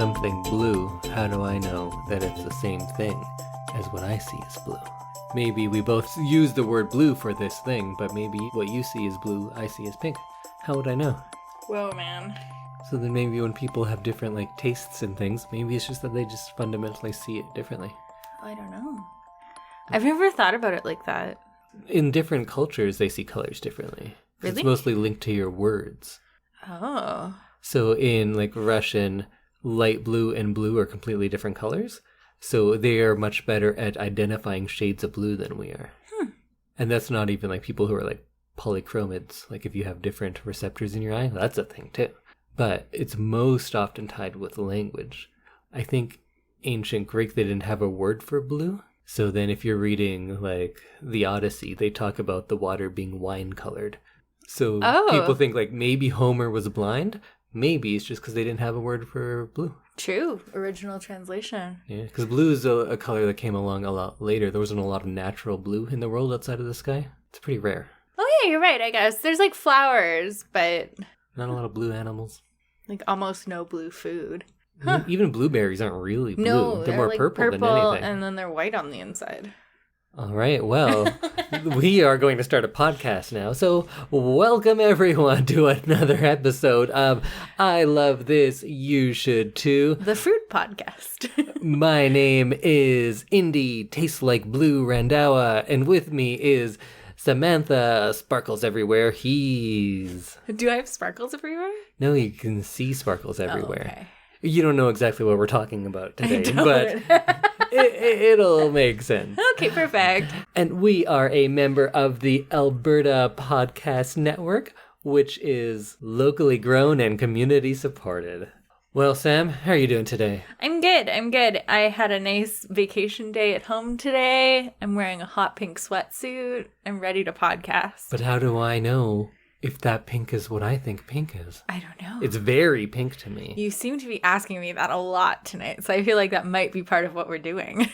something blue, how do I know that it's the same thing as what I see as blue? Maybe we both use the word blue for this thing, but maybe what you see as blue, I see as pink. How would I know? Whoa, man. So then maybe when people have different tastes in things, maybe it's just that they just fundamentally see it differently. I don't know. I've never thought about it like that. In different cultures, they see colors differently. Really? It's mostly linked to your words. Oh. So in Russian, light blue and blue are completely different colors. So they are much better at identifying shades of blue than we are. And that's not even people who are polychromids. If you have different receptors in your eye, that's a thing too. But it's most often tied with language. I think ancient Greek, they didn't have a word for blue. So then if you're reading the Odyssey, they talk about the water being wine colored. So people think maybe Homer was blind. Maybe it's just because they didn't have a word for blue. True. Original translation. Yeah, because blue is a color that came along a lot later. There wasn't a lot of natural blue in the world outside of the sky. It's pretty rare. Oh, yeah, you're right, I guess. There's flowers, but... Not a lot of blue animals. Almost no blue food. Huh. Even blueberries aren't really blue. No, they're more purple than anything. And then they're white on the inside. All right, well, we are going to start a podcast now. So welcome everyone to another episode of I Love This, You Should Too. The Fruit Podcast. My name is Indy, tastes like blue Randawa, and with me is Samantha, sparkles everywhere. Do I have sparkles everywhere? No, you can see sparkles everywhere. Oh, okay. You don't know exactly what we're talking about today, but it'll make sense. Okay, perfect. And we are a member of the Alberta Podcast Network, which is locally grown and community supported. Well, Sam, how are you doing today? I'm good. I had a nice vacation day at home today. I'm wearing a hot pink sweatsuit. I'm ready to podcast. But how do I know if that pink is what I think pink is? I don't know. It's very pink to me. You seem to be asking me that a lot tonight, so I feel like that might be part of what we're doing.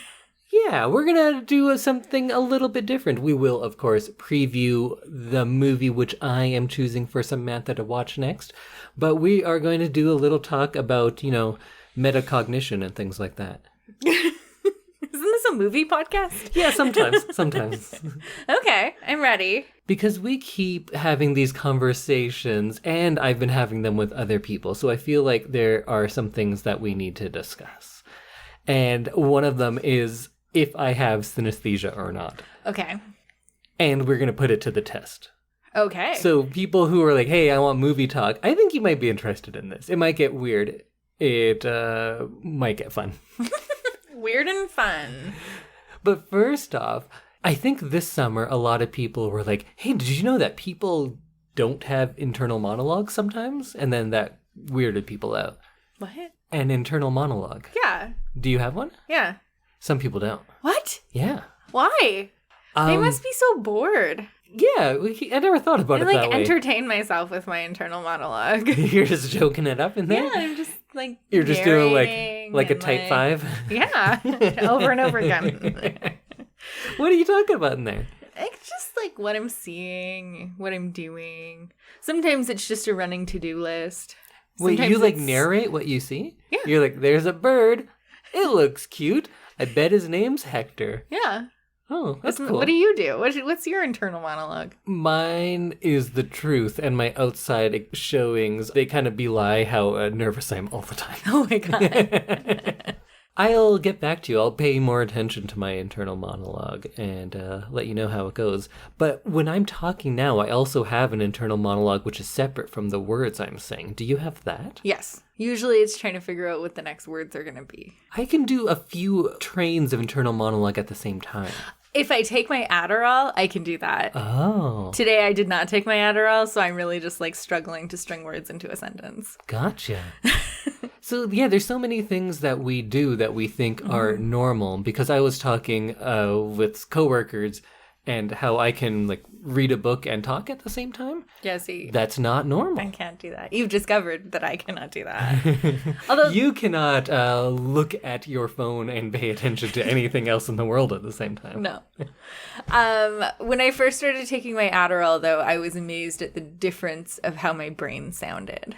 Yeah, we're going to do something a little bit different. We will, of course, preview the movie which I am choosing for Samantha to watch next. But we are going to do a little talk about, metacognition and things like that. Isn't this a movie podcast? Yeah, sometimes. Okay, I'm ready. Because we keep having these conversations, and I've been having them with other people, so I feel like there are some things that we need to discuss. And one of them is if I have synesthesia or not. Okay. And we're going to put it to the test. Okay. So people who are like, hey, I want movie talk, I think you might be interested in this. It might get weird. It might get fun. Weird and fun. But first off, I think this summer a lot of people were like, hey, did you know that people don't have internal monologues sometimes? And then that weirded people out. What? An internal monologue. Yeah. Do you have one? Yeah. Some people don't. What? Yeah. Why? They must be so bored. Yeah, I never thought about it that way. I entertain myself with my internal monologue. You're just joking it up in there? Yeah, I'm just You're just doing like a type 5? Yeah, over and over again. What are you talking about in there? It's just what I'm seeing, what I'm doing. Sometimes it's just a running to-do list. Wait, you narrate what you see? Yeah. You're like, there's a bird. It looks cute. I bet his name's Hector. Yeah. Oh, that's cool. What do you do? What's your internal monologue? Mine is the truth, and my outside showings, they kind of belie how nervous I am all the time. Oh my God. I'll get back to you. I'll pay more attention to my internal monologue and let you know how it goes. But when I'm talking now, I also have an internal monologue which is separate from the words I'm saying. Do you have that? Yes. Usually it's trying to figure out what the next words are going to be. I can do a few trains of internal monologue at the same time. If I take my Adderall, I can do that. Oh. Today I did not take my Adderall, so I'm really just struggling to string words into a sentence. Gotcha. So, yeah, there's so many things that we do that we think are normal. Because I was talking with coworkers and how I can read a book and talk at the same time. Yeah, see. That's not normal. I can't do that. You've discovered that I cannot do that. Although you cannot look at your phone and pay attention to anything else in the world at the same time. No. When I first started taking my Adderall, though, I was amazed at the difference of how my brain sounded.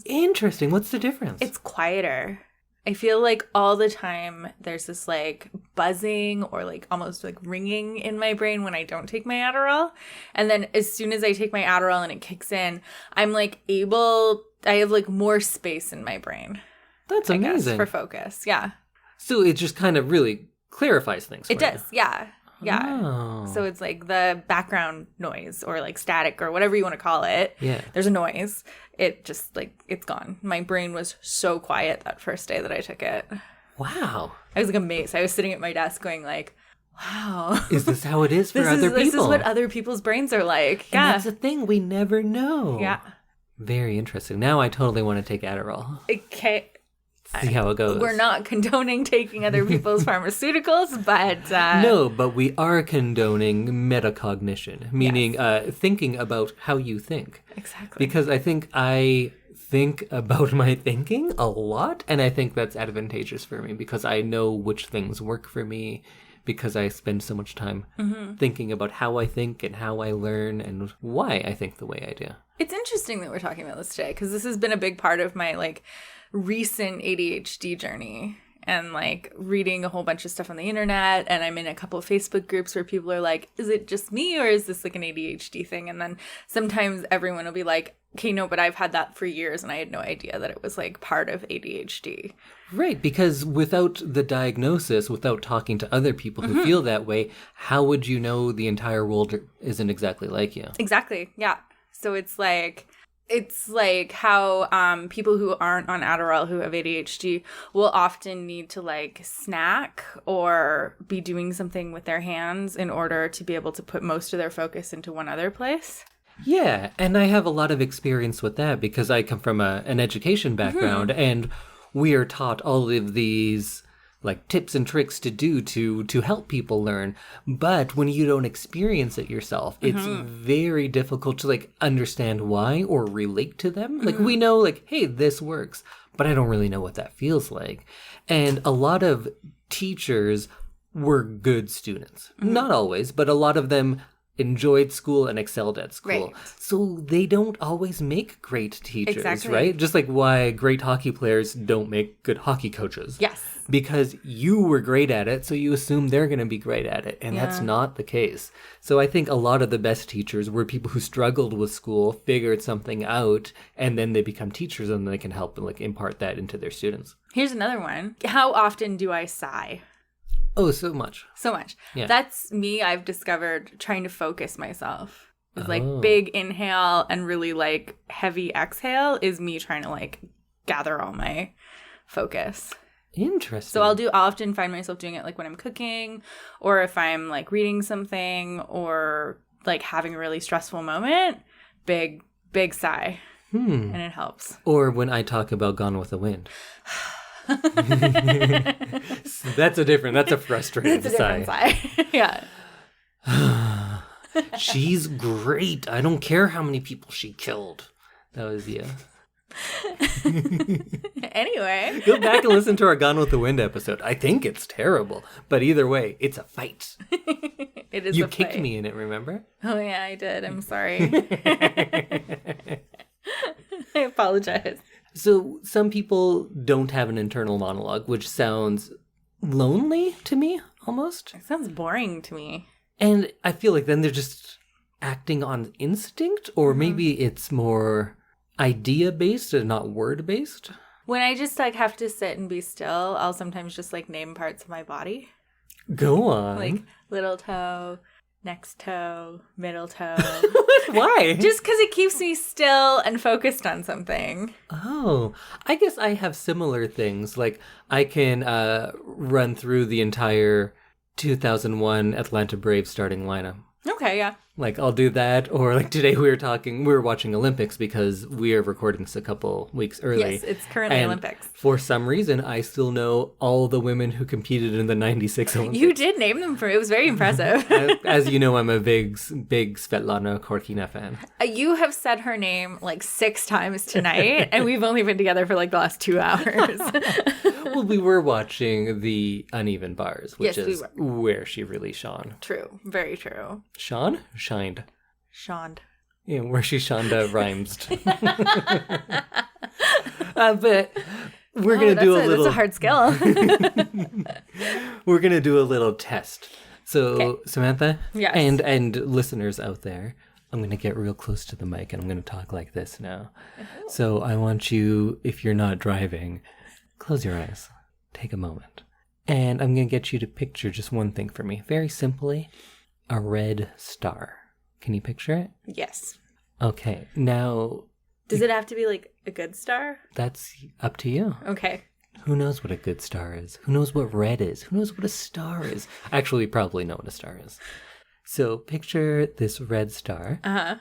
Interesting. What's the difference? It's quieter. I feel like all the time there's this like buzzing or like almost like ringing in my brain when I don't take my Adderall. And then as soon as I take my Adderall and it kicks in, I'm like I have like more space in my brain. That's amazing. I guess, for focus. Yeah. So it just kind of really clarifies things. It does. Yeah. Yeah. Oh. So it's like the background noise or like static or whatever you want to call it. Yeah. There's a noise. It just like, it's gone. My brain was so quiet that first day that I took it. Wow. I was like amazed. I was sitting at my desk going like, wow. Is this how it is for other people? This is what other people's brains are like. And that's the thing. We never know. Yeah. Very interesting. Now I totally want to take Adderall. Okay. See how it goes. We're not condoning taking other people's pharmaceuticals, but... No, but we are condoning metacognition, meaning thinking about how you think. Exactly. Because I think about my thinking a lot, and I think that's advantageous for me because I know which things work for me because I spend so much time thinking about how I think and how I learn and why I think the way I do. It's interesting that we're talking about this today because this has been a big part of my like recent ADHD journey and like reading a whole bunch of stuff on the internet, and I'm in a couple of Facebook groups where people are like, is it just me or is this like an ADHD thing? And then sometimes everyone will be like, okay, no, but I've had that for years and I had no idea that it was like part of ADHD. Right, because without the diagnosis, without talking to other people who feel that way, how would you know the entire world isn't exactly like you? Exactly, yeah. So it's like how people who aren't on Adderall who have ADHD will often need to like snack or be doing something with their hands in order to be able to put most of their focus into one other place. Yeah, and I have a lot of experience with that because I come from an education background, and we are taught all of these like tips and tricks to do to help people learn. But when you don't experience it yourself, it's very difficult to like understand why or relate to them. Like we know like, hey, this works, but I don't really know what that feels like. And a lot of teachers were good students. Not always, but a lot of them enjoyed school and excelled at school. Right. So they don't always make great teachers, Exactly. right? Just like why great hockey players don't make good hockey coaches. Yes. Because you were great at it, so you assume they're going to be great at it. And that's not the case. So I think a lot of the best teachers were people who struggled with school, figured something out, and then they become teachers and they can help like impart that into their students. Here's another one. How often do I sigh? Oh, so much. So much. Yeah. That's me, I've discovered, trying to focus myself. It's like big inhale and really like heavy exhale is me trying to like gather all my focus. Interesting. So I'll often find myself doing it like when I'm cooking or if I'm like reading something or like having a really stressful moment, big sigh. And it helps. Or when I talk about Gone with the Wind. That's a frustrating It's a different sigh. Yeah. She's great. I don't care how many people she killed. That was Anyway. Go back and listen to our Gone with the Wind episode. I think it's terrible. But either way, it's a fight. It is You a kicked fight. me in it, remember? Oh, yeah, I did. I'm sorry. I apologize. So some people don't have an internal monologue, which sounds lonely to me, almost. It sounds boring to me. And I feel like then they're just acting on instinct, or maybe it's more idea-based and not word-based. When I just like have to sit and be still, I'll sometimes just like name parts of my body. Go on. Like little toe, next toe, middle toe. Why? Just because it keeps me still and focused on something. Oh, I guess I have similar things. Like I can run through the entire 2001 Atlanta Braves starting lineup. Okay, yeah. Like I'll do that, or like today we were watching Olympics because we are recording this a couple weeks early. Yes, it's currently and Olympics. For some reason, I still know all the women who competed in the 96 Olympics. You did name them for me. It was very impressive. As you know, I'm a big Svetlana Korkina fan. You have said her name like 6 times tonight, and we've only been together for like the last 2 hours. Well, we were watching the Uneven Bars, which Yes, we is where she really shone. True. Very true. Shone? Shined. Shoned. Yeah, where she Shonda rhymes. But we're going to do a little... That's a hard skill. We're going to do a little test. So, Okay. Samantha, Yes. and listeners out there, I'm going to get real close to the mic and I'm going to talk like this now. So I want you, if you're not driving, close your eyes. Take a moment. And I'm going to get you to picture just one thing for me. Very simply, a red star. Can you picture it? Yes. Okay. Now, Does it have to be like a good star? that's up to you. Okay. Who knows what a good star is? Who knows what red is? Who knows what a star is? Actually, we probably know what a star is. So picture this red star. Uh-huh.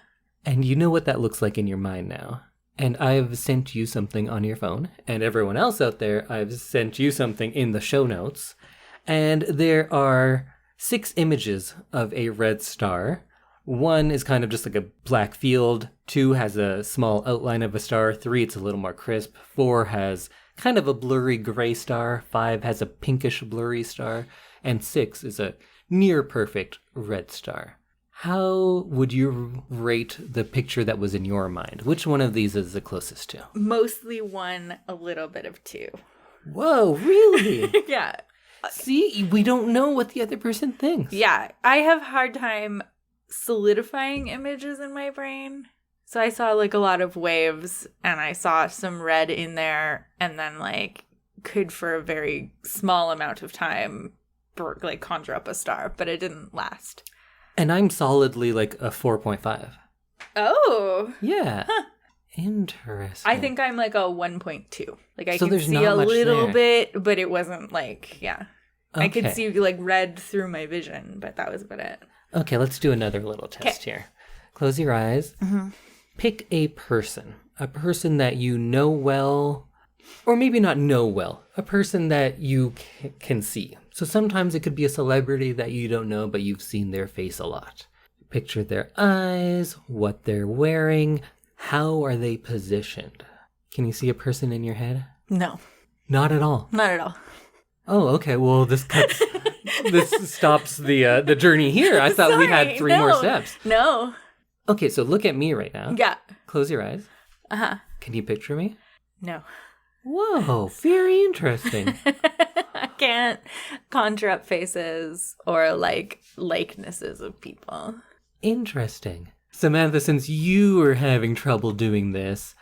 And you know what that looks like in your mind now. And I've sent you something on your phone. And everyone else out there, I've sent you something in the show notes. And there are 6 images of a red star. 1 is kind of just like a black field. 2 has a small outline of a star. 3, it's a little more crisp. 4 has kind of a blurry gray star. 5 has a pinkish blurry star. And 6 is a near perfect red star. How would you rate the picture that was in your mind? Which one of these is the closest to? Mostly 1, a little bit of 2. Whoa, really? Yeah. See, we don't know what the other person thinks. Yeah. I have a hard time solidifying images in my brain. So I saw like a lot of waves and I saw some red in there and then like could for a very small amount of time like conjure up a star, but it didn't last. And I'm solidly like a 4.5. Oh. Yeah. Huh. Interesting. I think I'm like a 1.2. Like I So can there's see not a much little there. bit, but it wasn't like, yeah. I could Okay. see like red through my vision, but that was about it. Okay, let's do another little test here. Close your eyes. Mm-hmm. Pick a person that you know well, or maybe not know well, a person that you can see. So sometimes it could be a celebrity that you don't know, but you've seen their face a lot. Picture their eyes, what they're wearing, how are they positioned. Can you see a person in your head? No, Not at all. not at all. Oh, okay. Well, this stops the journey here. I thought we had Sorry, 3 more no. steps. No. Okay, so look at me right now. Yeah. Close your eyes. Uh-huh. Can you picture me? No. Whoa, very interesting. I can't conjure up faces or like likenesses of people. Interesting. Samantha, since you were having trouble doing this,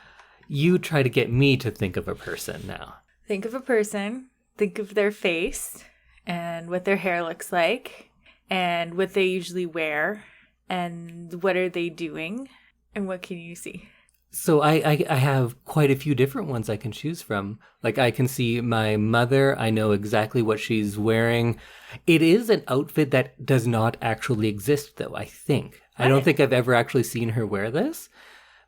you try to get me to think of a person now. Think of a person, think of their face and what their hair looks like and what they usually wear and what are they doing and what can you see? So I have quite a few different ones I can choose from. Like I can see my mother. I know exactly what she's wearing. It is an outfit that does not actually exist, though, I think. I don't think I've ever actually seen her wear this,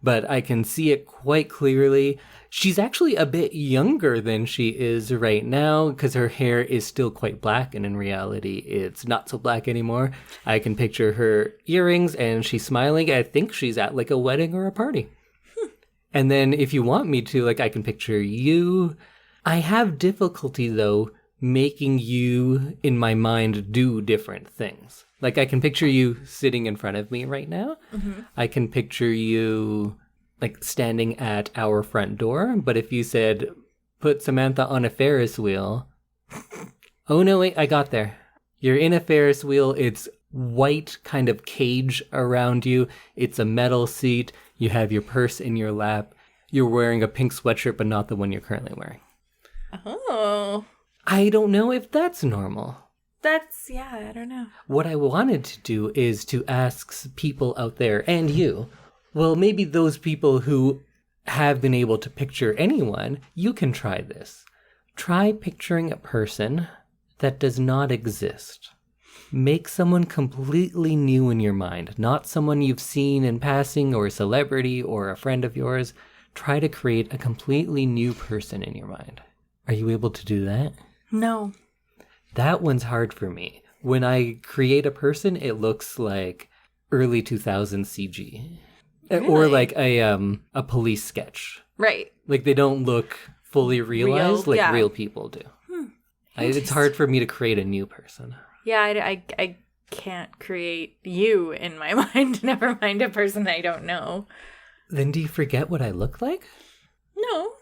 but I can see it quite clearly. She's actually a bit younger than she is right now because her hair is still quite black, and in reality, it's not so black anymore. I can picture her earrings, and she's smiling. I think she's at like a wedding or a party. And then if you want me to, like, I can picture you. I have difficulty, though, making you, in my mind, do different things. Like, I can picture you sitting in front of me right now. Mm-hmm. I can picture you, like, standing at our front door. But if you said, put Samantha on a Ferris wheel. Oh, no, wait, I got there. You're in a Ferris wheel. It's white kind of cage around you. It's a metal seat. You have your purse in your lap. You're wearing a pink sweatshirt, but not the one you're currently wearing. Oh. I don't know if that's normal. Yeah, I don't know. What I wanted to do is to ask people out there, and you, well, maybe those people who have been able to picture anyone, you can try this. Try picturing a person that does not exist. Make someone completely new in your mind, not someone you've seen in passing or a celebrity or a friend of yours. Try to create a completely new person in your mind. Are you able to do that? No. That one's hard for me. When I create a person, it looks like early 2000s CG. Really? Or like a police sketch. Right. Like they don't look fully realized like yeah. real people do. It's hard for me to create a new person. Yeah, I can't create you in my mind. Never mind a person I don't know. Then do you forget what I look like? No.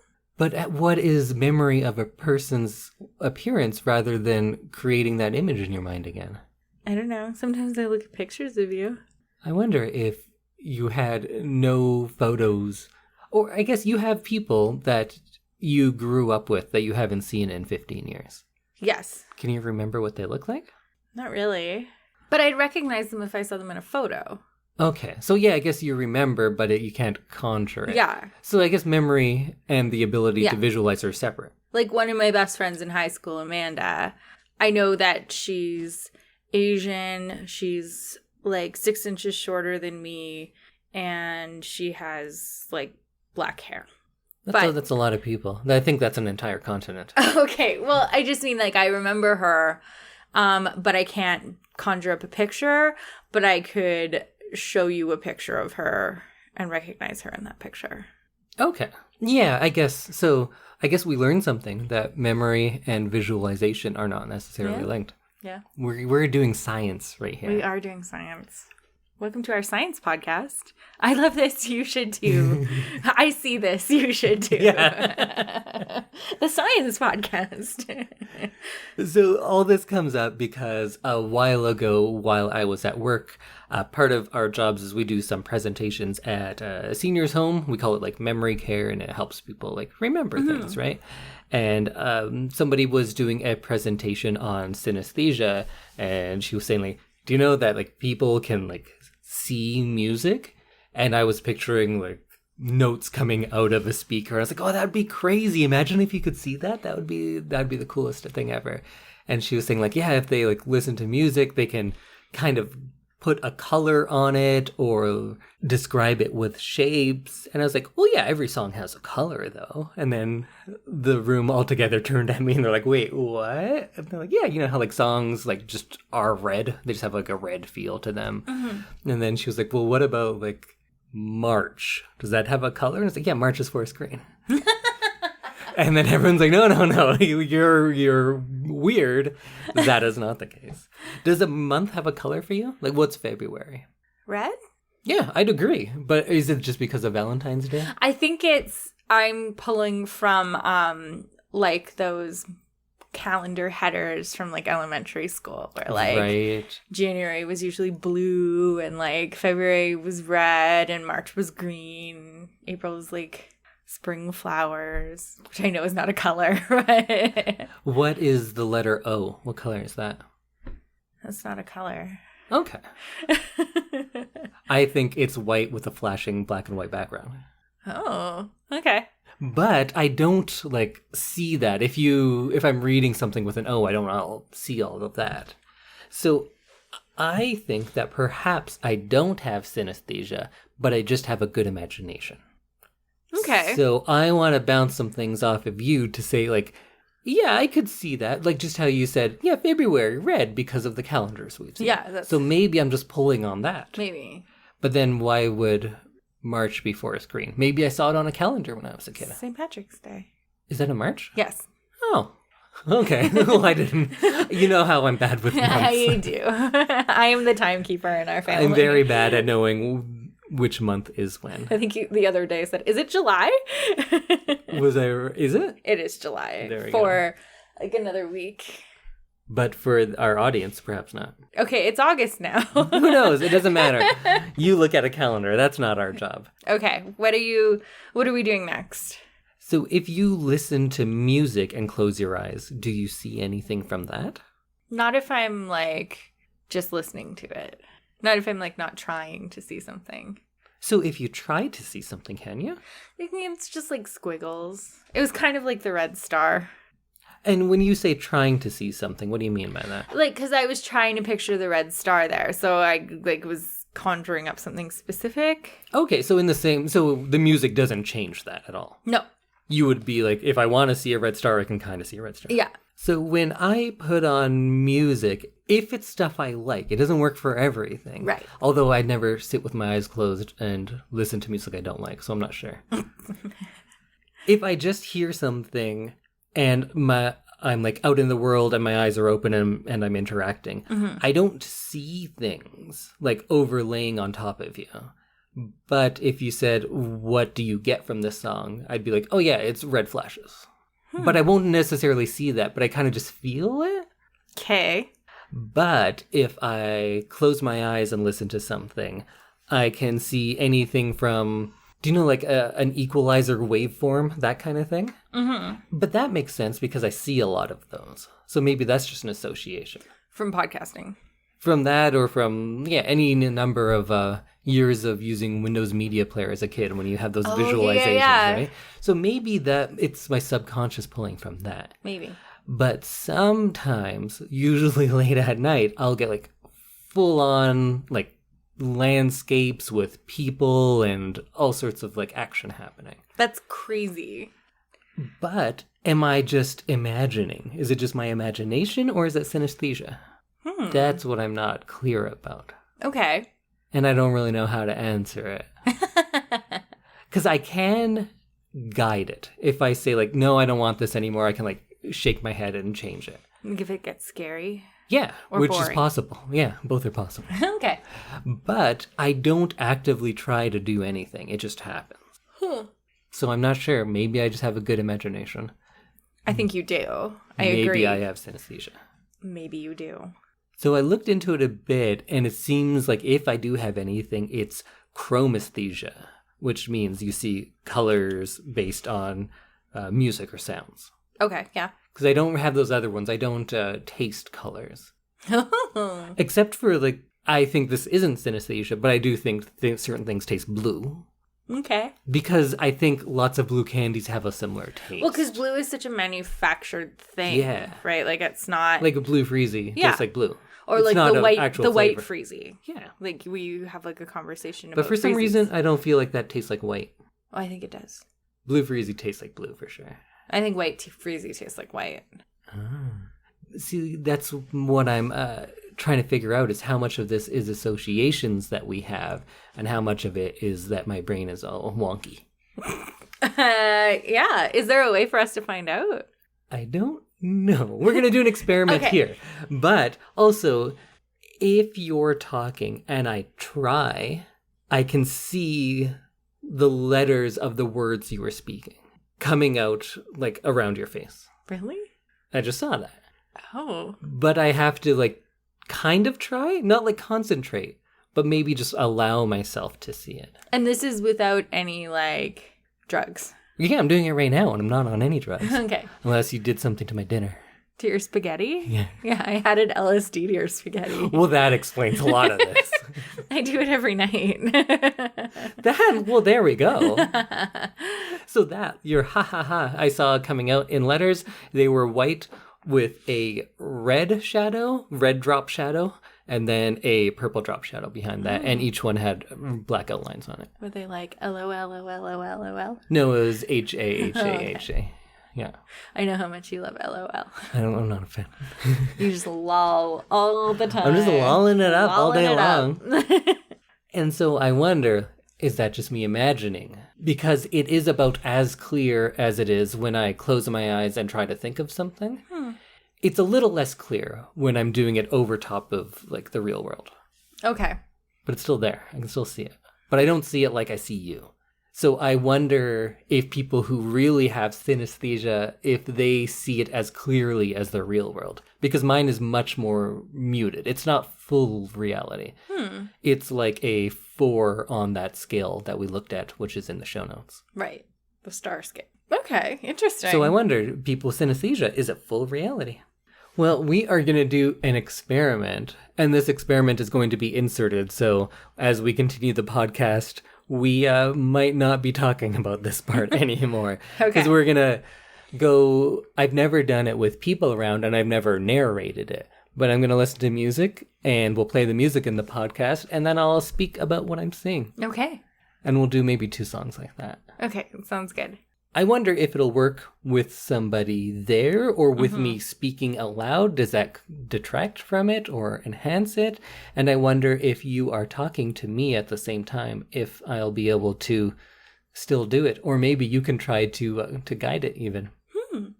But what is memory of a person's appearance rather than creating that image in your mind again? I don't know. Sometimes I look at pictures of you. I wonder if you had no photos, or I guess you have people that you grew up with that you haven't seen in 15 years. Yes. Can you remember what they look like? Not really. But I'd recognize them if I saw them in a photo. Okay. So yeah, I guess you remember, but you can't conjure it. Yeah. So I guess memory and the ability to visualize are separate. Like one of my best friends in high school, Amanda, I know that she's Asian. She's like 6 inches shorter than me. And she has like black hair. That's a lot of people. I think that's an entire continent. Okay. Well, I just mean like I remember her, but I can't conjure up a picture, but I could show you a picture of her and recognize her in that picture. Okay. Yeah, I guess. So I guess we learned something, that memory and visualization are not necessarily linked. Yeah. We're doing science right here. We are doing science. Welcome to our science podcast. I love this. You should too. I see this. You should too. Yeah. The science podcast. So all this comes up because a while ago, while I was at work, part of our jobs is we do some presentations at a senior's home. We call it like memory care, and it helps people like remember things, right? And somebody was doing a presentation on synesthesia, and she was saying like, do you know that like people can like see music? And I was picturing like notes coming out of a speaker. I was like, oh, that'd be crazy. Imagine if you could see that. That'd be the coolest thing ever. And she was saying like, yeah, if they like listen to music, they can kind of put a color on it or describe it with shapes. And I was like, well, yeah, every song has a color though. And then the room altogether turned at me and they're like, wait, what? And they're like, yeah, you know how like songs like just are red. They just have like a red feel to them. Mm-hmm. And then she was like, well, what about like March? Does that have a color? And it's like, yeah, March is forest green. And then everyone's like, no, you're weird. That is not the case. Does a month have a color for you? Like, what's February? Red? Yeah, I'd agree. But is it just because of Valentine's Day? I think I'm pulling from, like, those calendar headers from, like, elementary school where, like, January was usually blue and, like, February was red and March was green. April was, like, spring flowers, which I know is not a color. What is the letter O? What color is that? That's not a color. Okay. I think it's white with a flashing black and white background. Oh, okay. But I don't like see that. If I'm reading something with an O, I don't see all of that. So I think that perhaps I don't have synesthesia, but I just have a good imagination. Okay. So I want to bounce some things off of you to say, like, yeah, I could see that. Like, just how you said, yeah, February, red, because of the calendars we've seen. Yeah. So maybe I'm just pulling on that. Maybe. But then why would March be forest green? Maybe I saw it on a calendar when I was a kid. St. Patrick's Day. Is that in March? Yes. Oh, okay. Well, I didn't. You know how I'm bad with months. Yeah, you do. I am the timekeeper in our family. I'm very bad at knowing which month is when. I think the other day said, is it July? Is it? It is July. There we go. Like another week. But for our audience, perhaps not. Okay, it's August now. Who knows? It doesn't matter. You look at a calendar. That's not our job. Okay, what are we doing next? So if you listen to music and close your eyes, do you see anything from that? Not if I'm like just listening to it. Not if I'm like not trying to see something. So if you try to see something, can you? I think it's just like squiggles. It was kind of like the red star. And when you say trying to see something, what do you mean by that? Like, because I was trying to picture the red star there. So I like was conjuring up something specific. Okay, so so the music doesn't change that at all? No. You would be like, if I want to see a red star, I can kind of see a red star. Yeah. So when I put on music, if it's stuff I like, it doesn't work for everything. Right. Although I'd never sit with my eyes closed and listen to music I don't like, so I'm not sure. If I just hear something and I'm like out in the world and my eyes are open and I'm interacting, I don't see things like overlaying on top of you. But if you said, what do you get from this song? I'd be like, oh yeah, it's red flashes. But I won't necessarily see that, but I kind of just feel it. Okay. But if I close my eyes and listen to something, I can see anything from, do you know, like an equalizer waveform, that kind of thing? Mm-hmm. But that makes sense because I see a lot of those. So maybe that's just an association. From podcasting. From that or from, any number of years of using Windows Media Player as a kid when you have those visualizations, right? So maybe that it's my subconscious pulling from that. Maybe. But sometimes, usually late at night, I'll get like full on like landscapes with people and all sorts of like action happening. That's crazy. But am I just imagining? Is it just my imagination or is it synesthesia? That's what I'm not clear about. Okay. And I don't really know how to answer it. Because I can guide it. If I say like, no, I don't want this anymore, I can like shake my head and change it. If it gets scary? Yeah, or which boring. Is possible. Yeah, both are possible. Okay. But I don't actively try to do anything. It just happens. So I'm not sure. Maybe I just have a good imagination. I think you do. I agree. Maybe I have synesthesia. Maybe you do. So I looked into it a bit, and it seems like if I do have anything, it's chromesthesia, which means you see colors based on music or sounds. Okay, yeah. Because I don't have those other ones. I don't taste colors. Except for, like, I think this isn't synesthesia, but I do think certain things taste blue. Okay. Because I think lots of blue candies have a similar taste. Well, because blue is such a manufactured thing. Yeah. Right? Like, it's not... Like a blue freezy. Yeah. Tastes like blue. Or it's like not the white flavor. freezy. Yeah. Like, we have, like, a conversation about But for some freezies. reason, I don't feel like that tastes like white. Oh, I think it does. Blue freezy tastes like blue, for sure. I think white freezy tastes like white. See, that's what I'm trying to figure out, is how much of this is associations that we have, and how much of it is that my brain is all wonky. Yeah. Is there a way for us to find out? I don't know. We're going to do an experiment here. But also, if you're talking and I try, I can see the letters of the words you were speaking coming out, like, around your face. Really? I just saw that. Oh. But I have to, like, kind of try, not like concentrate, but maybe just allow myself to see it. And this is without any, like, drugs? Yeah, I'm doing it right now, and I'm not on any drugs. Okay. Unless you did something to my dinner. To your spaghetti? Yeah. Yeah, I added LSD to your spaghetti. Well, that explains a lot of this. I do it every night. Well, there we go. So that, your ha, I saw coming out in letters. They were white with a red drop shadow, and then a purple drop shadow behind that. And each one had black outlines on it. Were they like LOL? No, it was HA. Yeah. I know how much you love LOL. I'm not a fan. You just lol all the time. I'm just lolling it up all day long. Up. And so I wonder, is that just me imagining? Because it is about as clear as it is when I close my eyes and try to think of something. It's a little less clear when I'm doing it over top of, like, the real world. Okay. But it's still there. I can still see it. But I don't see it like I see you. So I wonder if people who really have synesthesia, if they see it as clearly as the real world. Because mine is much more muted. It's not full reality. It's like a 4 on that scale that we looked at, which is in the show notes. Right. The star scale. Okay. Interesting. So I wonder, people with synesthesia, is it full reality? Well, we are going to do an experiment, and this experiment is going to be inserted. So as we continue the podcast, we might not be talking about this part anymore. Okay. Because we're going to go... I've never done it with people around, and I've never narrated it. But I'm going to listen to music, and we'll play the music in the podcast, and then I'll speak about what I'm seeing. Okay. And we'll do maybe 2 songs like that. Okay, sounds good. I wonder if it'll work with somebody there or with me speaking out loud. Does that detract from it or enhance it? And I wonder if you are talking to me at the same time, if I'll be able to still do it. Or maybe you can try to guide it even.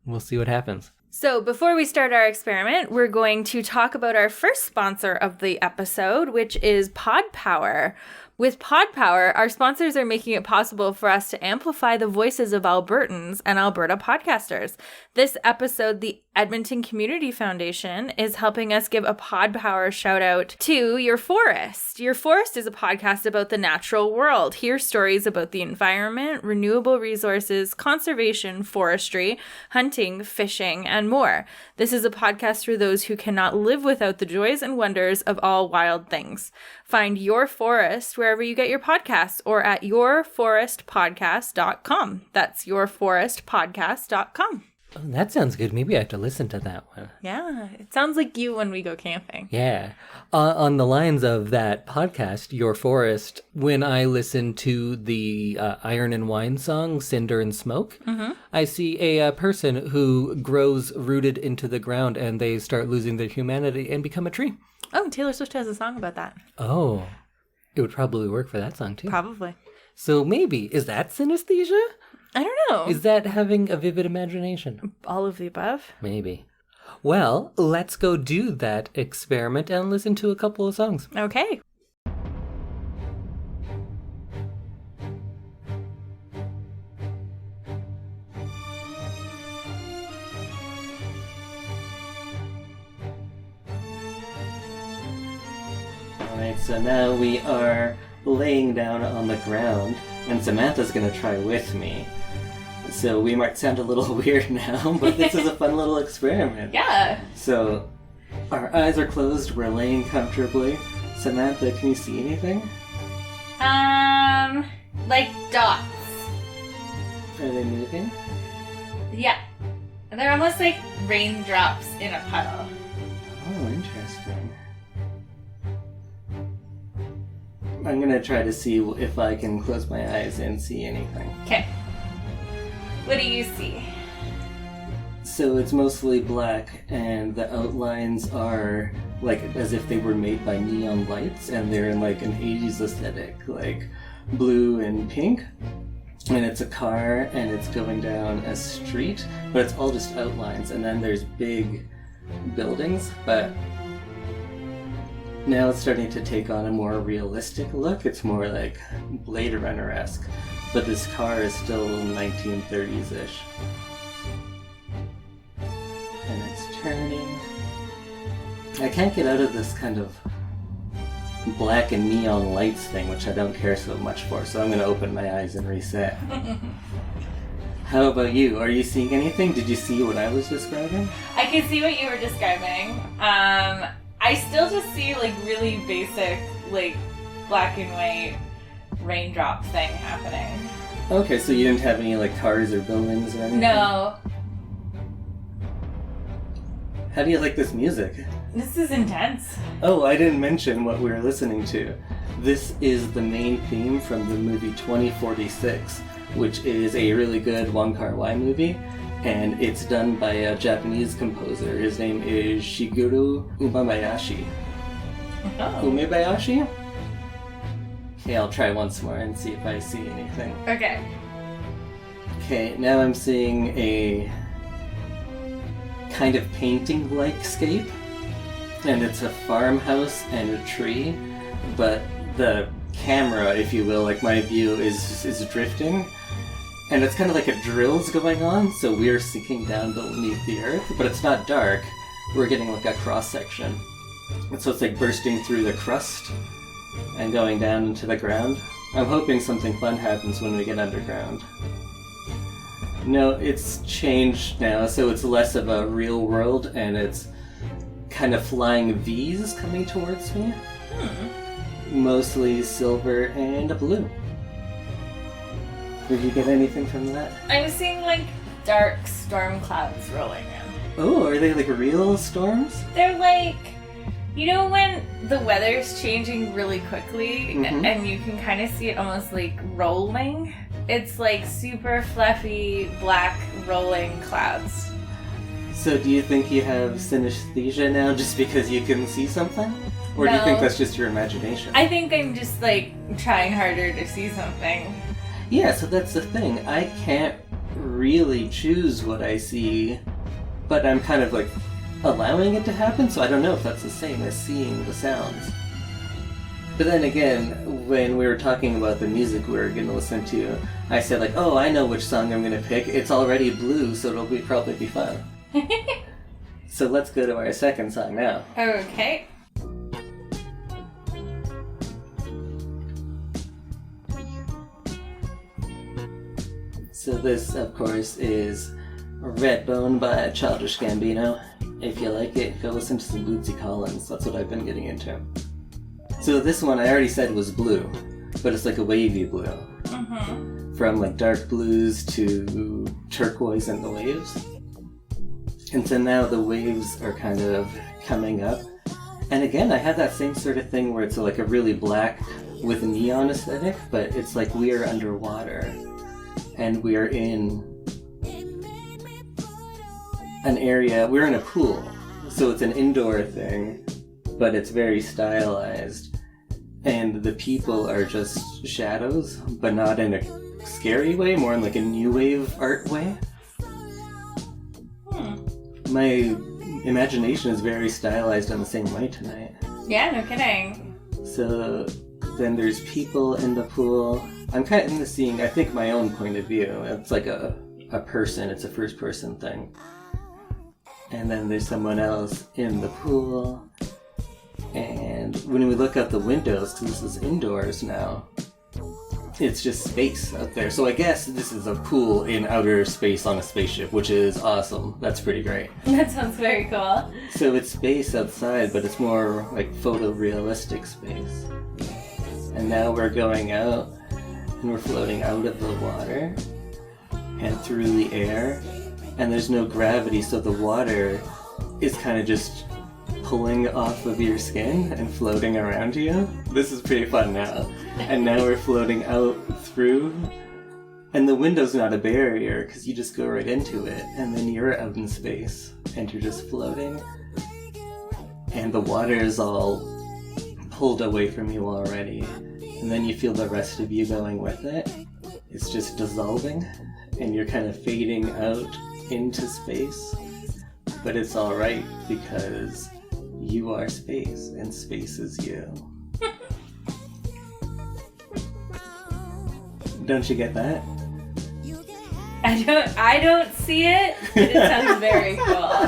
We'll see what happens. So before we start our experiment, we're going to talk about our first sponsor of the episode, which is Pod Power. With Pod Power, our sponsors are making it possible for us to amplify the voices of Albertans and Alberta podcasters. This episode, the Edmonton Community Foundation is helping us give a Pod Power shout out to Your Forest. Your Forest is a podcast about the natural world. Hear stories about the environment, renewable resources, conservation, forestry, hunting, fishing, and more. This is a podcast for those who cannot live without the joys and wonders of all wild things. Find Your Forest wherever you get your podcasts or at yourforestpodcast.com. That's yourforestpodcast.com. Oh, that sounds good. Maybe I have to listen to that one. Yeah, it sounds like you when we go camping. Yeah. On the lines of that podcast, Your Forest, when I listen to the Iron and Wine song, Cinder and Smoke, I see a person who grows rooted into the ground and they start losing their humanity and become a tree. Oh, Taylor Swift has a song about that. Oh, it would probably work for that song too. Probably. So maybe, is that synesthesia? I don't know. Is that having a vivid imagination? All of the above? Maybe. Well, let's go do that experiment and listen to a couple of songs. Okay. Alright, so now we are laying down on the ground, and Samantha's gonna try with me. So we might sound a little weird now, but this is a fun little experiment. Yeah. So our eyes are closed, we're laying comfortably. Samantha, can you see anything? Like dots. Are they moving? Yeah. They're almost like raindrops in a puddle. Oh, interesting. I'm gonna try to see if I can close my eyes and see anything. Okay. What do you see? So it's mostly black, and the outlines are like as if they were made by neon lights, and they're in like an 80s aesthetic, like blue and pink. And it's a car, and it's going down a street, but it's all just outlines, and then there's big buildings, but now it's starting to take on a more realistic look. It's more like Blade Runner-esque, but this car is still 1930s-ish. And it's turning. I can't get out of this kind of black and neon lights thing, which I don't care so much for, so I'm going to open my eyes and reset. How about you? Are you seeing anything? Did you see what I was describing? I can see what you were describing. I still just see like really basic, like black and white raindrop thing happening. Okay, so you didn't have any like cars or buildings or anything? No. How do you like this music? This is intense. Oh, I didn't mention what we were listening to. This is the main theme from the movie 2046, which is a really good Wong Kar-wai movie, and it's done by a Japanese composer. His name is Shigeru Umebayashi. Oh. Umebayashi? Okay, I'll try once more and see if I see anything. Okay. Okay, now I'm seeing a kind of painting-like scape, and it's a farmhouse and a tree, but the camera, if you will, like my view, is drifting, and it's kind of like a drill's going on, so we're sinking down beneath the earth, but it's not dark. We're getting like a cross-section. And so it's like bursting through the crust and going down into the ground. I'm hoping something fun happens when we get underground. No, it's changed now, so it's less of a real world, and it's kind of flying V's coming towards me. Mostly silver and blue. Did you get anything from that? I'm seeing like dark storm clouds rolling in. Oh, are they like real storms? They're like, you know when the weather's changing really quickly and you can kind of see it almost like rolling? It's like super fluffy, black, rolling clouds. So do you think you have synesthesia now just because you can see something? Or do you think that's just your imagination? I think I'm just like trying harder to see something. Yeah, so that's the thing. I can't really choose what I see, but I'm kind of like allowing it to happen, so I don't know if that's the same as seeing the sounds. But then again, when we were talking about the music we were going to listen to, I said like, oh, I know which song I'm going to pick. It's already blue, so it'll probably be fun. So let's go to our second song now. Okay. So this, of course, is Redbone by Childish Gambino. If you like it, go listen to some Bootsy Collins. That's what I've been getting into. So this one I already said was blue, but it's like a wavy blue. Mm-hmm. From like dark blues to turquoise in the waves. And so now the waves are kind of coming up. And again, I have that same sort of thing where it's like a really black with neon aesthetic, but it's like we are underwater. And we are in an area, we're in a pool. So it's an indoor thing, but it's very stylized. And the people are just shadows, but not in a scary way, more in like a new wave art way. My imagination is very stylized in the same way tonight. Yeah, no kidding. So then there's people in the pool. I'm kind of seeing, I think, my own point of view. It's like a person, it's a first person thing. And then there's someone else in the pool. And when we look out the windows, because this is indoors now, it's just space out there. So I guess this is a pool in outer space on a spaceship, which is awesome. That's pretty great. That sounds very cool. So it's space outside, but it's more like photorealistic space. And now we're going out, and we're floating out of the water and through the air. And there's no gravity, so the water is kind of just pulling off of your skin and floating around you. This is pretty fun now. And now we're floating out through, and the window's not a barrier because you just go right into it, and then you're out in space and you're just floating, and the water is all pulled away from you already, and then you feel the rest of you going with it. It's just dissolving, and you're kind of fading out into space, but it's alright because you are space and space is you. Don't you get that? I don't see it, but it sounds very cool.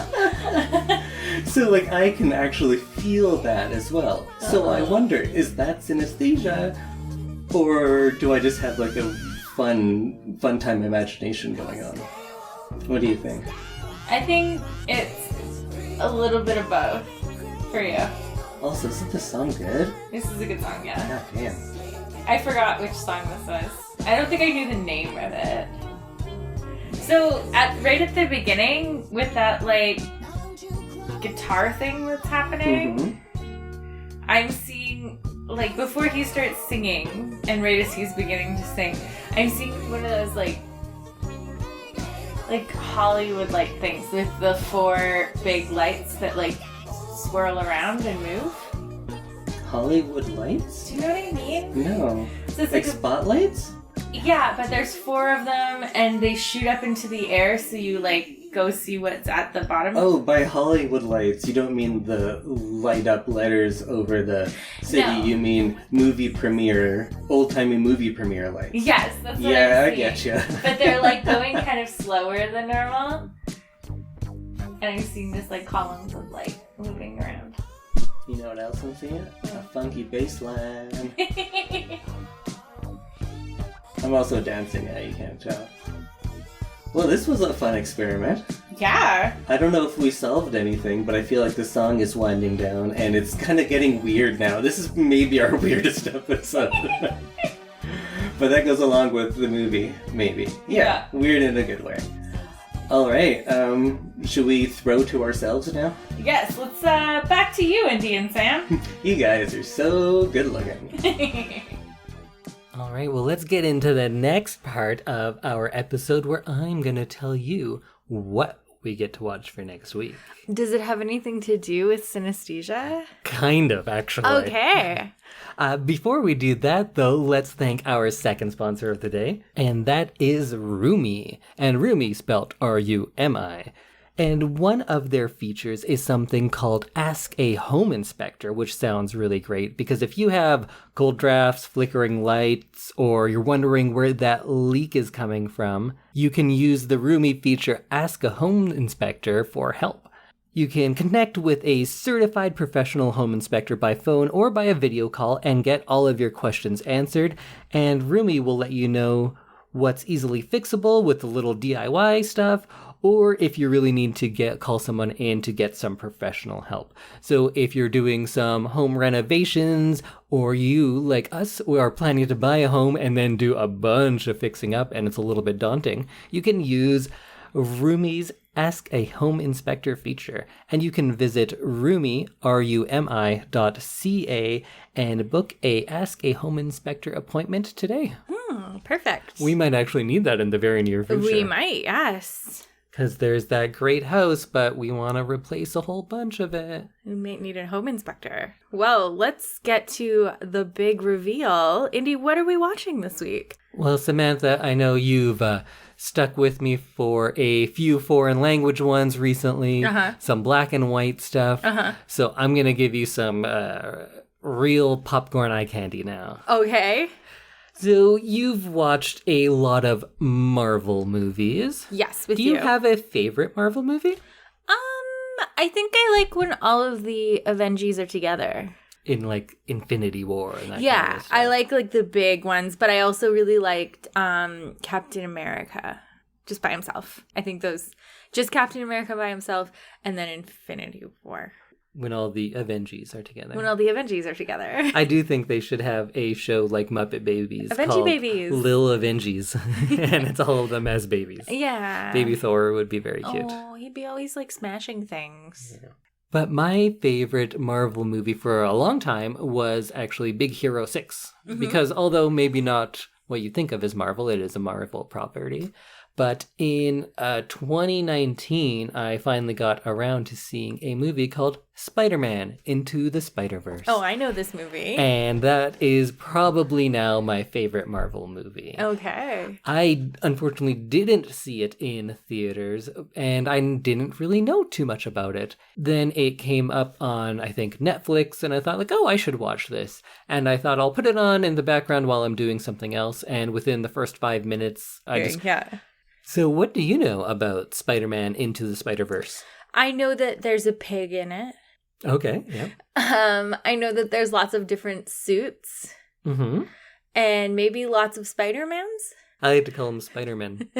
So like I can actually feel that as well. So I wonder, is that synesthesia, or do I just have like a fun time imagination going on? What do you think? I think it's a little bit of both for you. Also, isn't this song good? This is a good song, yeah. God damn. I forgot which song this was. I don't think I knew the name of it. So, right at the beginning, with that, like, guitar thing that's happening, I'm seeing, like, before he starts singing, and right as he's beginning to sing, I'm seeing one of those, like Hollywood-like things with the 4 big lights that, like, swirl around and move. Hollywood lights? Do you know what I mean? No. So it's like spotlights? Yeah, but there's 4 of them, and they shoot up into the air, so you, like, go see what's at the bottom. Oh, by Hollywood lights, you don't mean the light-up letters over the city. No. You mean movie premiere, old-timey movie premiere lights. Yes, that's what Yeah, I'm I get you. But they're, like, going kind of slower than normal. And I'm seeing this, like, columns of light moving around. You know what else I'm seeing? A funky bass line. I'm also dancing now, you can't tell. Well, this was a fun experiment. Yeah. I don't know if we solved anything, but I feel like the song is winding down, and it's kind of getting weird now. This is maybe our weirdest episode. But that goes along with the movie, maybe. Yeah, weird in a good way. Alright, should we throw to ourselves now? Yes, let's, back to you, Indy and Sam. You guys are so good looking. All right, well, let's get into the next part of our episode where I'm going to tell you what we get to watch for next week. Does it have anything to do with synesthesia? Kind of, actually. Okay. Before we do that, though, let's thank our second sponsor of the day, and that is Rumi. And Rumi, spelt R-U-M-I. And one of their features is something called Ask a Home Inspector, which sounds really great because if you have cold drafts, flickering lights, or you're wondering where that leak is coming from, you can use the Rumi feature Ask a Home Inspector for help. You can connect with a certified professional home inspector by phone or by a video call and get all of your questions answered, and Rumi will let you know what's easily fixable with the little DIY stuff, or if you really need to call someone in to get some professional help. So if you're doing some home renovations, or you, like us, are planning to buy a home and then do a bunch of fixing up and it's a little bit daunting, you can use Rumi's Ask a Home Inspector feature. And you can visit Rumi, RUMI.ca, and book a Ask a Home Inspector appointment today. Perfect. We might actually need that in the very near future. We might, yes. Because there's that great house, but we want to replace a whole bunch of it. We might need a home inspector. Well, let's get to the big reveal. Indy, what are we watching this week? Well, Samantha, I know you've stuck with me for a few foreign language ones recently, some black and white stuff. So I'm going to give you some real popcorn eye candy now. Okay. So you've watched a lot of Marvel movies. Yes, with Do you. you have a favorite Marvel movie? I think I like when all of the Avengers are together. In like Infinity War and that Yeah, kind of stuff. I like the big ones, but I also really liked Captain America just by himself. I think just Captain America by himself and then Infinity War. When all the Avengers are together. When all the Avengers are together. I do think they should have a show like Muppet Babies called Babies. Lil Avengers. And it's all of them as babies. Yeah. Baby Thor would be very cute. Oh, he'd be always like smashing things. Yeah. But my favorite Marvel movie for a long time was actually Big Hero 6. Because although maybe not what you think of as Marvel, it is a Marvel property. But in 2019, I finally got around to seeing a movie called Spider-Man Into the Spider-Verse. Oh, I know this movie. And that is probably now my favorite Marvel movie. Okay. I unfortunately didn't see it in theaters, and I didn't really know too much about it. Then it came up on, I think, Netflix, and I thought, like, oh, I should watch this. And I thought I'll put it on in the background while I'm doing something else, and within the first 5 minutes, Yeah. So what do you know about Spider-Man Into the Spider-Verse? I know that there's a pig in it. Okay, yeah. I know that there's lots of different suits. Mm-hmm. And maybe lots of Spider-Mans. I like to call him Spider-Man.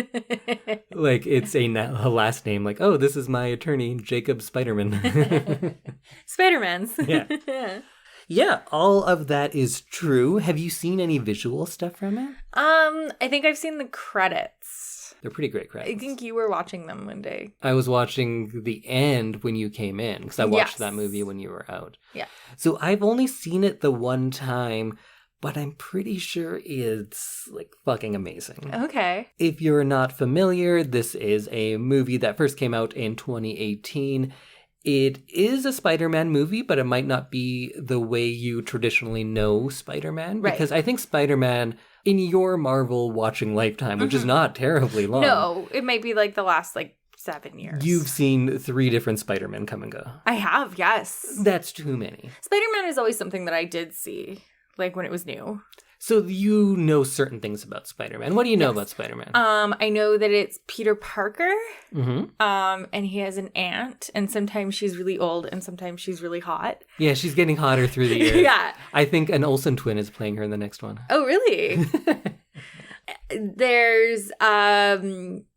Like, it's a last name. Like, oh, this is my attorney, Jacob Spider-Man. Spider-Mans. Yeah. Yeah, all of that is true. Have you seen any visual stuff from it? I think I've seen the credits. They're pretty great credits. I think you were watching them one day. I was watching the end when you came in, because I watched that movie when you were out. Yeah. So I've only seen it the one time, but I'm pretty sure it's, like, fucking amazing. Okay. If you're not familiar, this is a movie that first came out in 2018. It is a Spider-Man movie, but it might not be the way you traditionally know Spider-Man. Right. Because I think Spider-Man, in your Marvel watching lifetime, which is not terribly long. No, it might be like the last 7 years. You've seen 3 different Spider-Men come and go. I have, yes. That's too many. Spider-Man is always something that I did see, when it was new. So you know certain things about Spider-Man. What do you know about Spider-Man? I know that it's Peter Parker. Mm-hmm. And he has an aunt, and sometimes she's really old, and sometimes she's really hot. Yeah, she's getting hotter through the years. Yeah. I think an Olsen twin is playing her in the next one. Oh, really? There's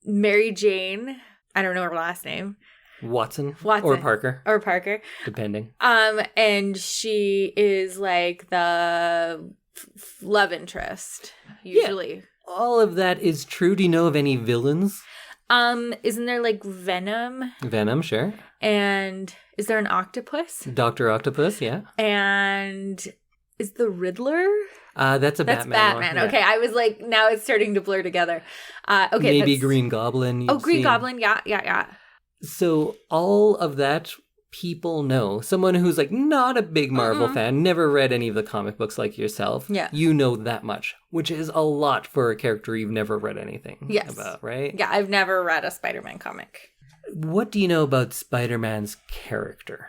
Mary Jane. I don't know her last name. Watson. Or Parker. Or Parker. Depending. And she is like the love interest, usually. Yeah. All of that is true. Do you know of any villains? Isn't there Venom? Venom, sure. And is there an octopus? Dr. Octopus, yeah. And is the Riddler? That's Batman. Yeah. Okay, I was now it's starting to blur together. Okay, maybe Green Goblin. Green Goblin, yeah. So all of that people know. Someone who's not a big Marvel fan, never read any of the comic books like yourself. Yeah. You know that much, which is a lot for a character you've never read anything about, right? Yeah, I've never read a Spider-Man comic. What do you know about Spider-Man's character?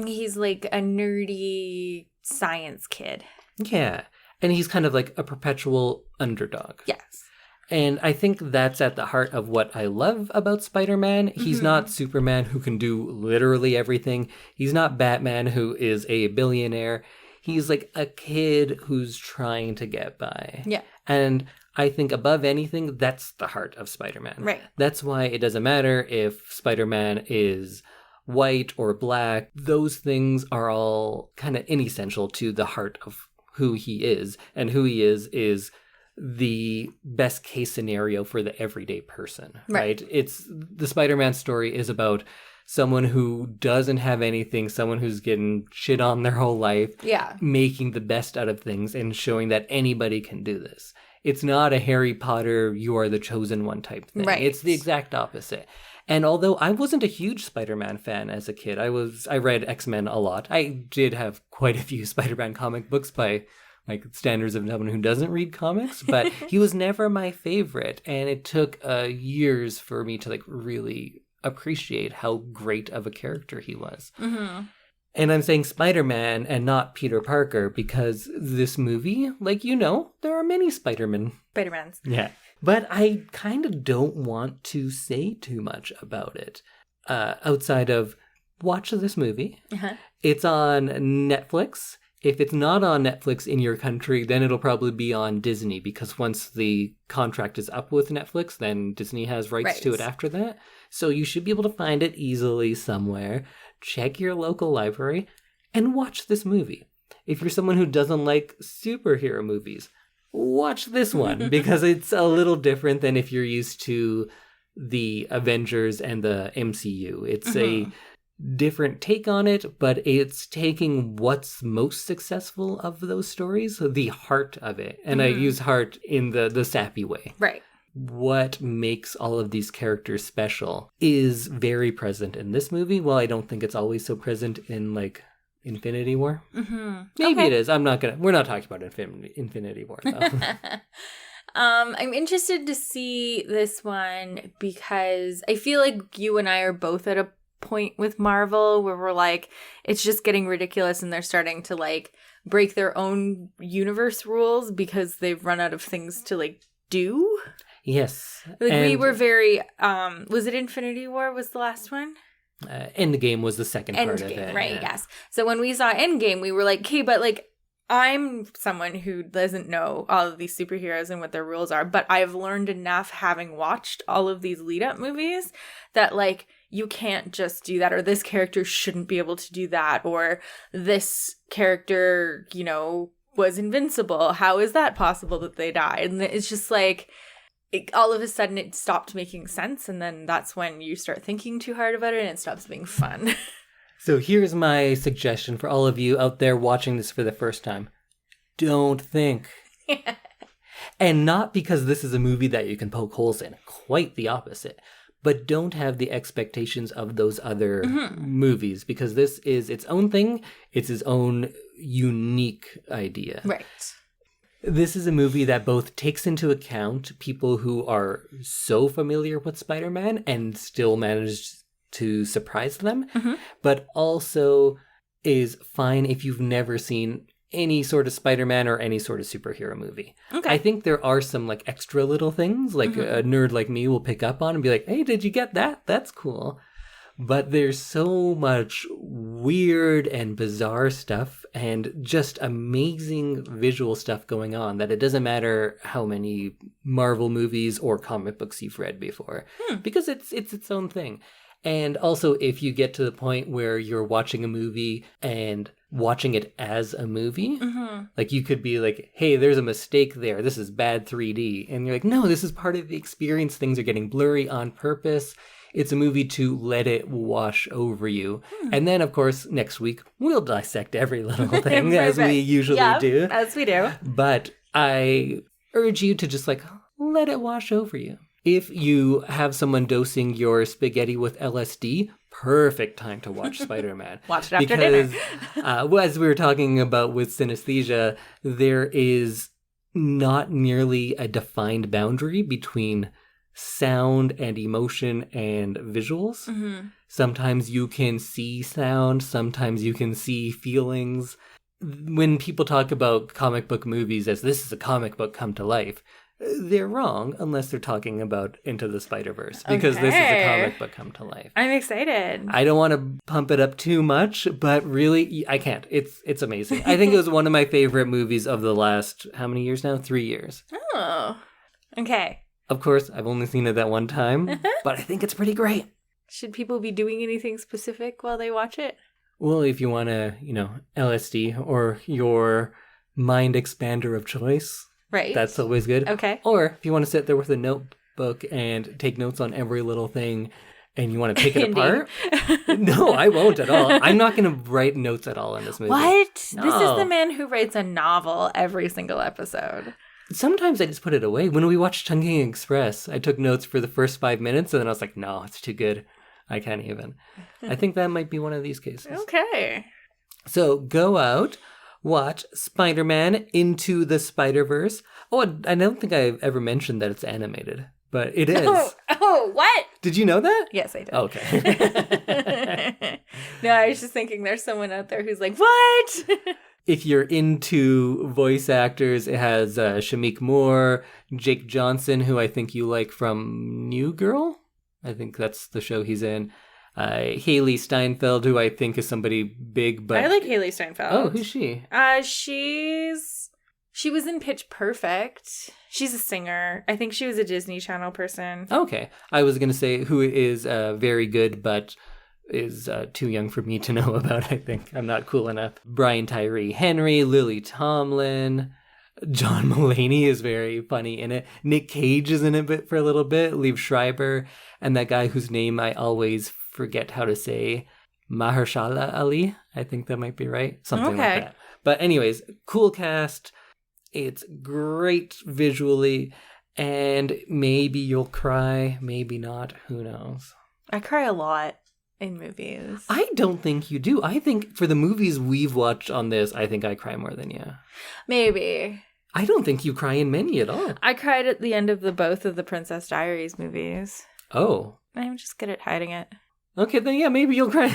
He's like a nerdy science kid. Yeah. And he's kind of like a perpetual underdog. Yes. And I think that's at the heart of what I love about Spider-Man. He's not Superman, who can do literally everything. He's not Batman, who is a billionaire. He's like a kid who's trying to get by. Yeah. And I think above anything, that's the heart of Spider-Man. Right. That's why it doesn't matter if Spider-Man is white or black. Those things are all kind of inessential to the heart of who he is. And who he is the best case scenario for the everyday person, right? It's the Spider-Man story is about someone who doesn't have anything, someone who's getting shit on their whole life, making the best out of things and showing that anybody can do this. It's not a Harry Potter, you are the chosen one type thing. Right. It's the exact opposite. And although I wasn't a huge Spider-Man fan as a kid, I read X-Men a lot. I did have quite a few Spider-Man comic books by like standards of someone who doesn't read comics, but he was never my favorite. And it took years for me to like really appreciate how great of a character he was. Mm-hmm. And I'm saying Spider-Man and not Peter Parker because this movie, like, there are many Spider-Mans. Yeah. But I kind of don't want to say too much about it outside of watch this movie. Uh-huh. It's on Netflix. If it's not on Netflix in your country, then it'll probably be on Disney because once the contract is up with Netflix, then Disney has rights to it after that. So you should be able to find it easily somewhere. Check your local library and watch this movie. If you're someone who doesn't like superhero movies, watch this one because it's a little different than if you're used to the Avengers and the MCU. It's a different take on it, but it's taking what's most successful of those stories, the heart of it. And I use heart in the sappy way. Right. What makes all of these characters special is very present in this movie. Well, I don't think it's always so present in like Infinity War. Mm-hmm. Maybe it is. We're not talking about Infinity War though. I'm interested to see this one because I feel like you and I are both at a point with Marvel where we're like, it's just getting ridiculous and they're starting to like break their own universe rules because they've run out of things to like do. Yes. Like we were very was it Infinity War was the last one? Endgame was the second part of it. Right, yes. So when we saw Endgame, we were like, okay, but like I'm someone who doesn't know all of these superheroes and what their rules are, but I've learned enough having watched all of these lead-up movies that like you can't just do that, or this character shouldn't be able to do that, or this character, was invincible. How is that possible that they died? And it's just like, all of a sudden it stopped making sense, and then that's when you start thinking too hard about it and it stops being fun. So here's my suggestion for all of you out there watching this for the first time. Don't think. And not because this is a movie that you can poke holes in. Quite the opposite. But don't have the expectations of those other movies, because this is its own thing. It's its own unique idea. Right. This is a movie that both takes into account people who are so familiar with Spider-Man and still manage to surprise them, but also is fine if you've never seen any sort of Spider-Man or any sort of superhero movie. Okay. I think there are some like extra little things like a nerd like me will pick up on and be like, hey, did you get that? That's cool. But there's so much weird and bizarre stuff and just amazing visual stuff going on that it doesn't matter how many Marvel movies or comic books you've read before, because it's its own thing. And also, if you get to the point where you're watching a movie and watching it as a movie, like you could be like, hey, there's a mistake there. This is bad 3D. And you're like, no, this is part of the experience. Things are getting blurry on purpose. It's a movie to let it wash over you. And then, of course, next week, we'll dissect every little thing as we usually do. As we do. But I urge you to just like let it wash over you. If you have someone dosing your spaghetti with LSD, perfect time to watch Spider-Man. Watch it after dinner. As we were talking about with synesthesia, there is not nearly a defined boundary between sound and emotion and visuals. Mm-hmm. Sometimes you can see sound, sometimes you can see feelings. When people talk about comic book movies as this is a comic book come to life, they're wrong unless they're talking about Into the Spider-Verse, because this is a comic book come to life. I'm excited. I don't want to pump it up too much, but really, I can't. It's amazing. I think it was one of my favorite movies of the last, how many years now? 3 years. Oh, okay. Of course, I've only seen it that one time, but I think it's pretty great. Should people be doing anything specific while they watch it? Well, if you want to, LSD or your mind expander of choice, right? That's always good. Okay. Or if you want to sit there with a notebook and take notes on every little thing and you want to pick it Indy. apart. No, I won't at all. I'm not going to write notes at all in this movie. What? No. This is the man who writes a novel every single episode. Sometimes I just put it away. When we watched Chungking Express, I took notes for the first 5 minutes and then I was like, no, it's too good. I can't even. I think that might be one of these cases. Okay. So go out, watch Spider-Man Into the Spider-Verse. Oh, I don't think I've ever mentioned that it's animated, but it is. Oh, what? Did you know that? Yes, I did. Okay. No, I was just thinking there's someone out there who's like, what? If you're into voice actors, it has Shamik Moore, Jake Johnson, who I think you like from New Girl. I think that's the show he's in. Haley Steinfeld, who I think is somebody big, but I like Haley Steinfeld. Oh, who's she? She was in Pitch Perfect. She's a singer. I think she was a Disney Channel person. Okay. I was going to say who is very good, but is too young for me to know about, I think. I'm not cool enough. Brian Tyree Henry, Lily Tomlin, John Mulaney is very funny in it. Nick Cage is in it for a little bit. Liev Schreiber, and that guy whose name I always forget how to say, Mahershala Ali. I think that might be right. Something like that. But anyways, cool cast. It's great visually, and maybe you'll cry, maybe not. Who knows? I cry a lot in movies. I don't think you do. I think for the movies we've watched on this, I think I cry more than you. Maybe. I don't think you cry in many at all. I cried at the end of both of the Princess Diaries movies. Oh. I'm just good at hiding it. Okay, then yeah, maybe you'll cry.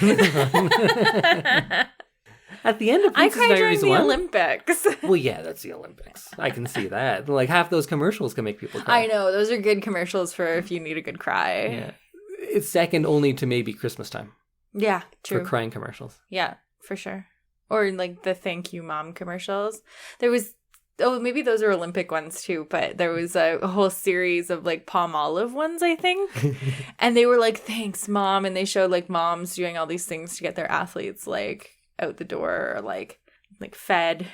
At the end of Princess I cried Diaries during the 1? Well, Well, yeah, that's the Olympics. I can see that. Like, half those commercials can make people cry. I know. Those are good commercials for if you need a good cry. Yeah. It's second only to maybe Christmas time. Yeah, true. For crying commercials. Yeah, for sure. Or like the Thank You Mom commercials. There was, maybe those are Olympic ones too, but there was a whole series of like Palmolive ones, I think. And they were like, thanks, Mom. And they showed like moms doing all these things to get their athletes like out the door or like fed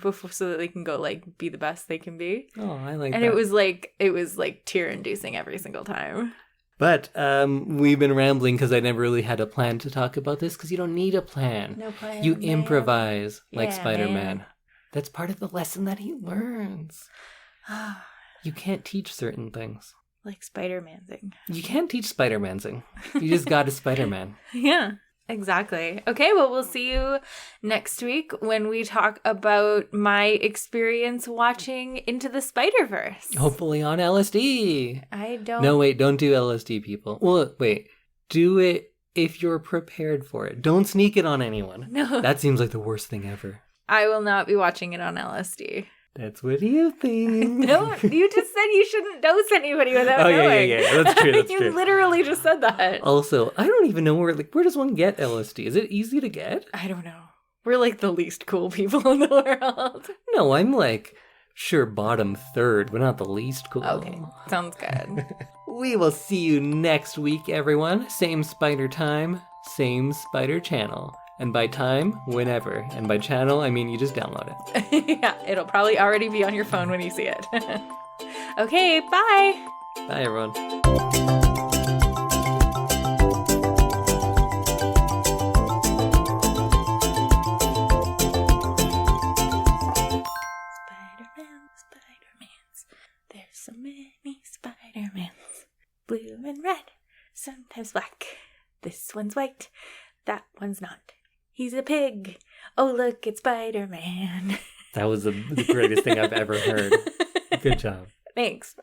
before, so that they can go like be the best they can be. Oh, I like and that. it was like tear inducing every single time. But we've been rambling because I never really had a plan to talk about this, because you don't need a plan. No plan. You man. improvise like Yeah, Spider-Man. man. That's part of the lesson that he learns. You can't teach certain things. Like Spider-Man thing. You can't teach Spider-Man thing. You just got a Spider-Man. Yeah. Exactly. Okay, well, we'll see you next week when we talk about my experience watching Into the Spider-Verse. Hopefully on LSD. I don't... No, wait, don't do LSD, people. Well, wait. Do it if you're prepared for it. Don't sneak it on anyone. No. That seems like the worst thing ever. I will not be watching it on LSD. That's what you think. No, you just said you shouldn't dose anybody without knowing. Yeah. That's true. That's you true. literally just said that. Also, I don't even know where does one get LSD? Is it easy to get? I don't know. We're like the least cool people in the world. No, I'm like, sure, bottom third, but not the least cool. Okay, sounds good. We will see you next week, everyone. Same spider time, same spider channel. And by time, whenever. And by channel, I mean you just download it. Yeah, it'll probably already be on your phone when you see it. Okay, bye. Bye, everyone. Spider-Mans. There's so many Spider-Mans. Blue and red, sometimes black. This one's white, that one's not. He's a pig. Oh, look, it's Spider-Man. That was the greatest thing I've ever heard. Good job. Thanks.